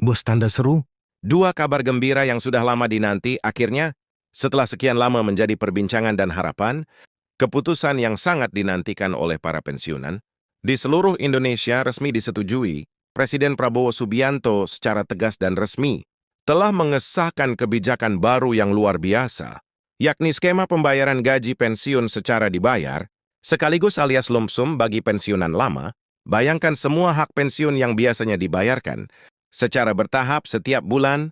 Bos tanda seru? Dua kabar gembira yang sudah lama dinanti, akhirnya, setelah sekian lama menjadi perbincangan dan harapan, keputusan yang sangat dinantikan oleh para pensiunan, di seluruh Indonesia resmi disetujui, Presiden Prabowo Subianto secara tegas dan resmi telah mengesahkan kebijakan baru yang luar biasa, yakni skema pembayaran gaji pensiun secara dibayar, sekaligus alias lump sum bagi pensiunan lama. Bayangkan semua hak pensiun yang biasanya dibayarkan secara bertahap setiap bulan,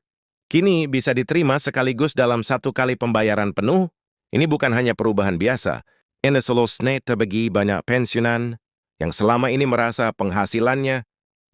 kini bisa diterima sekaligus dalam satu kali pembayaran penuh. Ini bukan hanya perubahan biasa. Ini solusi bagi banyak pensiunan yang selama ini merasa penghasilannya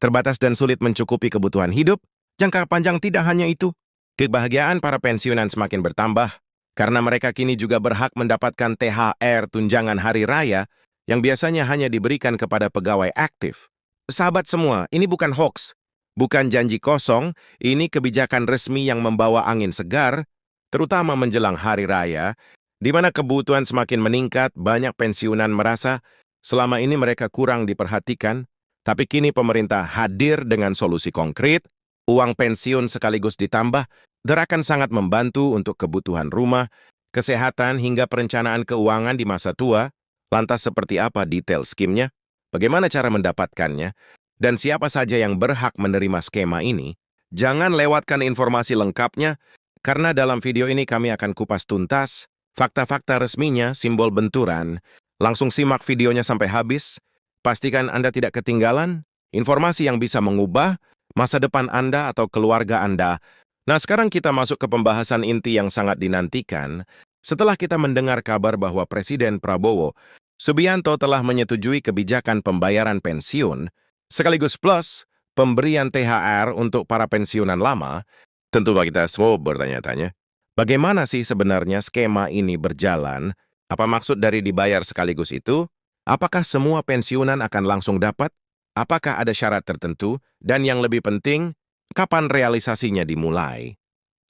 terbatas dan sulit mencukupi kebutuhan hidup. Jangka panjang tidak hanya itu. Kebahagiaan para pensiunan semakin bertambah karena mereka kini juga berhak mendapatkan THR tunjangan hari raya yang biasanya hanya diberikan kepada pegawai aktif. Sahabat semua, ini bukan hoax. Bukan janji kosong, ini kebijakan resmi yang membawa angin segar, terutama menjelang hari raya, di mana kebutuhan semakin meningkat, banyak pensiunan merasa selama ini mereka kurang diperhatikan, tapi kini pemerintah hadir dengan solusi konkret, uang pensiun sekaligus ditambah, akan sangat membantu untuk kebutuhan rumah, kesehatan hingga perencanaan keuangan di masa tua. Lantas seperti apa detail skemnya? Bagaimana cara mendapatkannya? Dan siapa saja yang berhak menerima skema ini? Jangan lewatkan informasi lengkapnya, karena dalam video ini kami akan kupas tuntas, fakta-fakta resminya, simbol benturan. Langsung simak videonya sampai habis. Pastikan Anda tidak ketinggalan informasi yang bisa mengubah masa depan Anda atau keluarga Anda. Nah, sekarang kita masuk ke pembahasan inti yang sangat dinantikan. Setelah kita mendengar kabar bahwa Presiden Prabowo Subianto telah menyetujui kebijakan pembayaran pensiun, sekaligus plus pemberian THR untuk para pensiunan lama, tentu kita semua bertanya-tanya, bagaimana sih sebenarnya skema ini berjalan? Apa maksud dari dibayar sekaligus itu? Apakah semua pensiunan akan langsung dapat? Apakah ada syarat tertentu? Dan yang lebih penting, kapan realisasinya dimulai?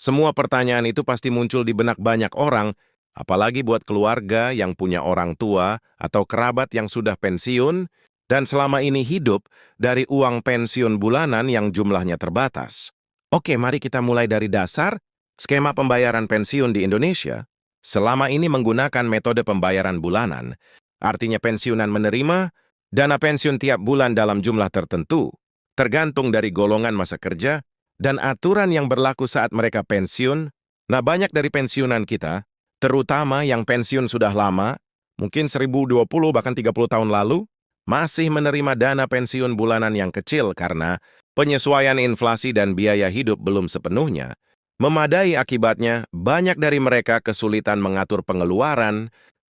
Semua pertanyaan itu pasti muncul di benak banyak orang, apalagi buat keluarga yang punya orang tua atau kerabat yang sudah pensiun dan selama ini hidup dari uang pensiun bulanan yang jumlahnya terbatas. Oke, mari kita mulai dari dasar. Skema pembayaran pensiun di Indonesia selama ini menggunakan metode pembayaran bulanan. Artinya pensiunan menerima dana pensiun tiap bulan dalam jumlah tertentu, tergantung dari golongan masa kerja dan aturan yang berlaku saat mereka pensiun. Nah, banyak dari pensiunan kita, terutama yang pensiun sudah lama, mungkin 1020 bahkan 30 tahun lalu, masih menerima dana pensiun bulanan yang kecil karena penyesuaian inflasi dan biaya hidup belum sepenuhnya memadai. Akibatnya, banyak dari mereka kesulitan mengatur pengeluaran,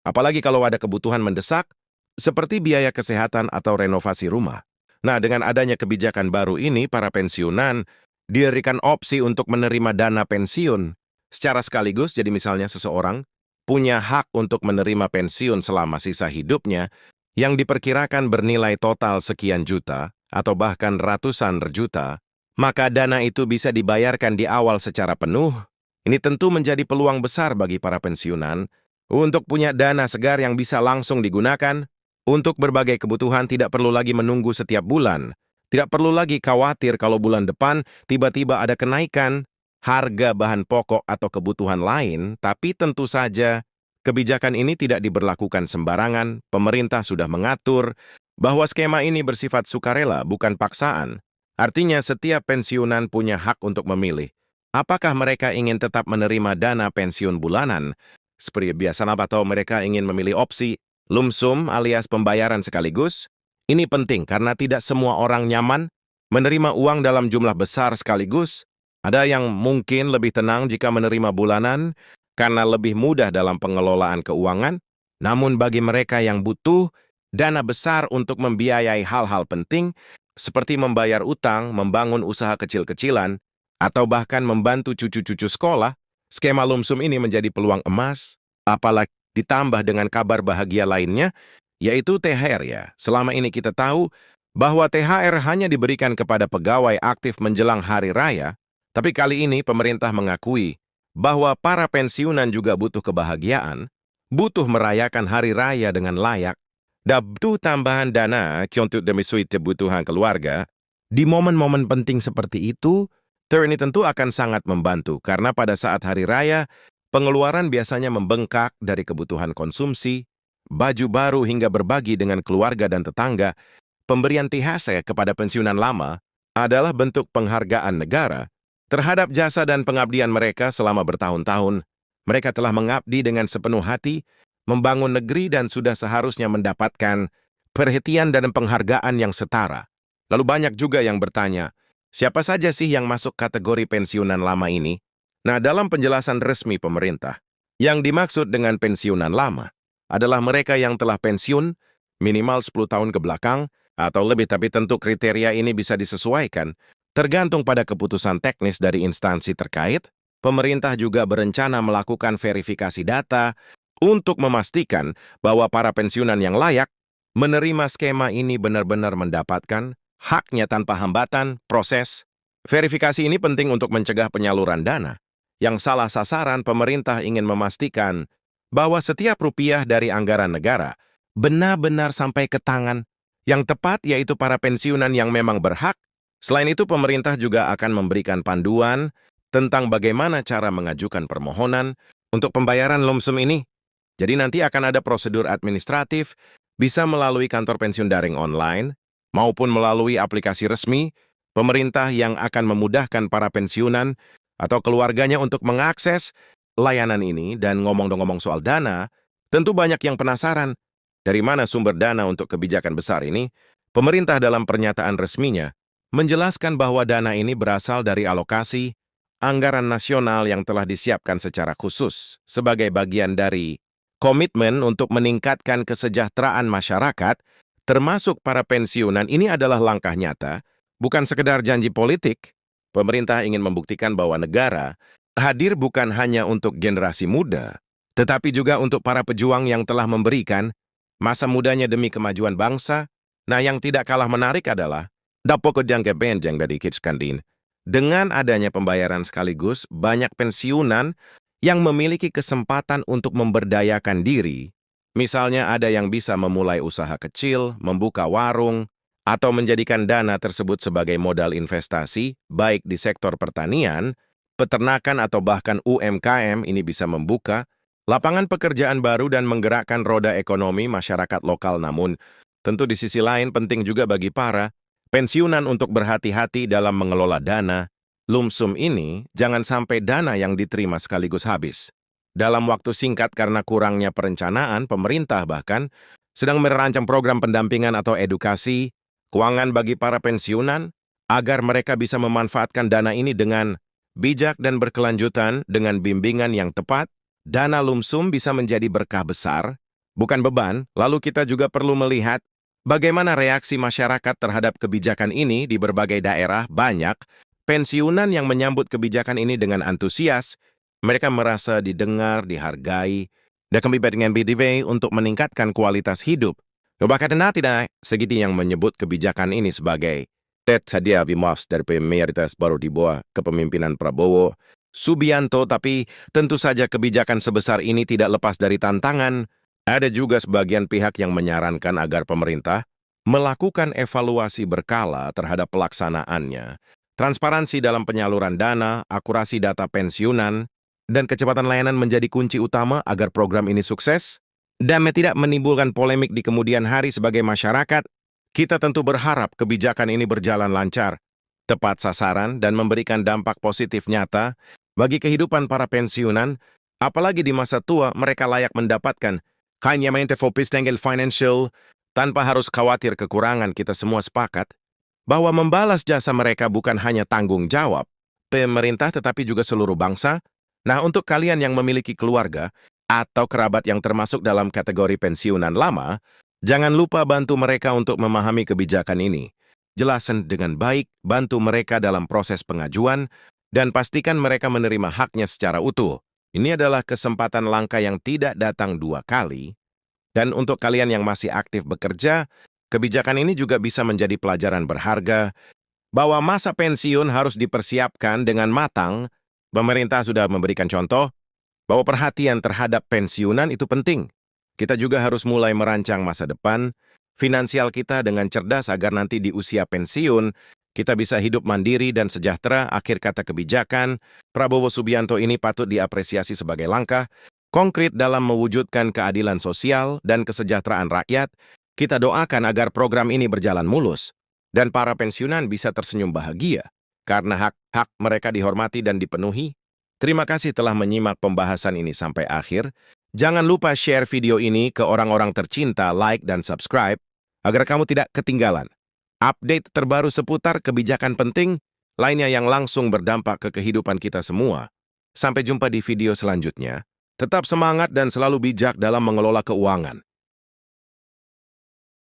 apalagi kalau ada kebutuhan mendesak, seperti biaya kesehatan atau renovasi rumah. Nah, dengan adanya kebijakan baru ini, para pensiunan diberikan opsi untuk menerima dana pensiun secara sekaligus. Jadi misalnya seseorang punya hak untuk menerima pensiun selama sisa hidupnya yang diperkirakan bernilai total sekian juta atau bahkan ratusan juta, maka dana itu bisa dibayarkan di awal secara penuh. Ini tentu menjadi peluang besar bagi para pensiunan untuk punya dana segar yang bisa langsung digunakan untuk berbagai kebutuhan. Tidak perlu lagi menunggu setiap bulan. Tidak perlu lagi khawatir kalau bulan depan tiba-tiba ada kenaikan harga bahan pokok atau kebutuhan lain, tapi tentu saja kebijakan ini tidak diberlakukan sembarangan. Pemerintah sudah mengatur bahwa skema ini bersifat sukarela, bukan paksaan. Artinya setiap pensiunan punya hak untuk memilih apakah mereka ingin tetap menerima dana pensiun bulanan seperti biasa atau mereka ingin memilih opsi lump sum alias pembayaran sekaligus. Ini penting karena tidak semua orang nyaman menerima uang dalam jumlah besar sekaligus. Ada yang mungkin lebih tenang jika menerima bulanan karena lebih mudah dalam pengelolaan keuangan. Namun bagi mereka yang butuh dana besar untuk membiayai hal-hal penting seperti membayar utang, membangun usaha kecil-kecilan, atau bahkan membantu cucu-cucu sekolah, skema lump sum ini menjadi peluang emas. Apalagi ditambah dengan kabar bahagia lainnya, yaitu THR ya. Selama ini kita tahu bahwa THR hanya diberikan kepada pegawai aktif menjelang hari raya, tapi kali ini pemerintah mengakui bahwa para pensiunan juga butuh kebahagiaan, butuh merayakan hari raya dengan layak, dan butuh tambahan dana untuk demi kebutuhan keluarga. Di momen-momen penting seperti itu, Ini tentu akan sangat membantu karena pada saat hari raya, pengeluaran biasanya membengkak dari kebutuhan konsumsi, baju baru hingga berbagi dengan keluarga dan tetangga. Pemberian THC kepada pensiunan lama adalah bentuk penghargaan negara terhadap jasa dan pengabdian mereka selama bertahun-tahun. Mereka telah mengabdi dengan sepenuh hati, membangun negeri dan sudah seharusnya mendapatkan perhatian dan penghargaan yang setara. Lalu banyak juga yang bertanya, siapa saja sih yang masuk kategori pensiunan lama ini? Nah, dalam penjelasan resmi pemerintah, yang dimaksud dengan pensiunan lama adalah mereka yang telah pensiun minimal 10 tahun ke belakang atau lebih, tapi tentu kriteria ini bisa disesuaikan tergantung pada keputusan teknis dari instansi terkait. Pemerintah juga berencana melakukan verifikasi data untuk memastikan bahwa para pensiunan yang layak menerima skema ini benar-benar mendapatkan haknya tanpa hambatan proses. Verifikasi ini penting untuk mencegah penyaluran dana yang salah sasaran. Pemerintah ingin memastikan bahwa setiap rupiah dari anggaran negara benar-benar sampai ke tangan yang tepat, yaitu para pensiunan yang memang berhak. Selain itu, pemerintah juga akan memberikan panduan tentang bagaimana cara mengajukan permohonan untuk pembayaran lump sum ini. Jadi nanti akan ada prosedur administratif, bisa melalui kantor pensiun daring online, maupun melalui aplikasi resmi pemerintah yang akan memudahkan para pensiunan atau keluarganya untuk mengakses layanan ini. Dan ngomong-ngomong soal dana, tentu banyak yang penasaran, dari mana sumber dana untuk kebijakan besar ini? Pemerintah dalam pernyataan resminya menjelaskan bahwa dana ini berasal dari alokasi anggaran nasional yang telah disiapkan secara khusus sebagai bagian dari komitmen untuk meningkatkan kesejahteraan masyarakat, termasuk para pensiunan. Ini adalah langkah nyata, bukan sekedar janji politik. Pemerintah ingin membuktikan bahwa negara hadir bukan hanya untuk generasi muda, tetapi juga untuk para pejuang yang telah memberikan masa mudanya demi kemajuan bangsa. Nah, yang tidak kalah menarik adalah dapokodang kebenjang dari Kitskandin. Dengan adanya pembayaran sekaligus, banyak pensiunan yang memiliki kesempatan untuk memberdayakan diri. Misalnya ada yang bisa memulai usaha kecil, membuka warung, atau menjadikan dana tersebut sebagai modal investasi, baik di sektor pertanian, peternakan, atau bahkan UMKM. Ini bisa membuka lapangan pekerjaan baru dan menggerakkan roda ekonomi masyarakat lokal. Namun, tentu di sisi lain penting juga bagi para pensiunan untuk berhati-hati dalam mengelola dana lump sum ini. Jangan sampai dana yang diterima sekaligus habis dalam waktu singkat karena kurangnya perencanaan. Pemerintah bahkan sedang merancang program pendampingan atau edukasi keuangan bagi para pensiunan agar mereka bisa memanfaatkan dana ini dengan bijak dan berkelanjutan. Dengan bimbingan yang tepat, dana lump sum bisa menjadi berkah besar, bukan beban. Lalu kita juga perlu melihat bagaimana reaksi masyarakat terhadap kebijakan ini di berbagai daerah. Banyak pensiunan yang menyambut kebijakan ini dengan antusias. Mereka merasa didengar, dihargai, dan kembali dengan BDV untuk meningkatkan kualitas hidup. Bahkan tidak segini yang menyebut kebijakan ini sebagai Hadia Vimas dari mayoritas baru di bawah kepemimpinan Prabowo Subianto. Tapi tentu saja kebijakan sebesar ini tidak lepas dari tantangan. Ada juga sebagian pihak yang menyarankan agar pemerintah melakukan evaluasi berkala terhadap pelaksanaannya. Transparansi dalam penyaluran dana, akurasi data pensiunan, dan kecepatan layanan menjadi kunci utama agar program ini sukses dan tidak menimbulkan polemik di kemudian hari. Sebagai masyarakat, kita tentu berharap kebijakan ini berjalan lancar, tepat sasaran, dan memberikan dampak positif nyata bagi kehidupan para pensiunan. Apalagi di masa tua, mereka layak mendapatkan kayaknya fokus dengan financial tanpa harus khawatir kekurangan. Kita semua sepakat bahwa membalas jasa mereka bukan hanya tanggung jawab pemerintah, tetapi juga seluruh bangsa. Nah, untuk kalian yang memiliki keluarga atau kerabat yang termasuk dalam kategori pensiunan lama, jangan lupa bantu mereka untuk memahami kebijakan ini. Jelasan dengan baik, bantu mereka dalam proses pengajuan, dan pastikan mereka menerima haknya secara utuh. Ini adalah kesempatan langka yang tidak datang dua kali. Dan untuk kalian yang masih aktif bekerja, kebijakan ini juga bisa menjadi pelajaran berharga bahwa masa pensiun harus dipersiapkan dengan matang. Pemerintah sudah memberikan contoh bahwa perhatian terhadap pensiunan itu penting. Kita juga harus mulai merancang masa depan finansial kita dengan cerdas agar nanti di usia pensiun Kita bisa hidup mandiri dan sejahtera. Akhir kata kebijakan, Prabowo Subianto ini patut diapresiasi sebagai langkah konkret dalam mewujudkan keadilan sosial dan kesejahteraan rakyat. Kita doakan agar program ini berjalan mulus dan para pensiunan bisa tersenyum bahagia karena hak-hak mereka dihormati dan dipenuhi. Terima kasih telah menyimak pembahasan ini sampai akhir. Jangan lupa share video ini ke orang-orang tercinta, like dan subscribe agar kamu tidak ketinggalan update terbaru seputar kebijakan penting lainnya yang langsung berdampak ke kehidupan kita semua. Sampai jumpa di video selanjutnya. Tetap semangat dan selalu bijak dalam mengelola keuangan.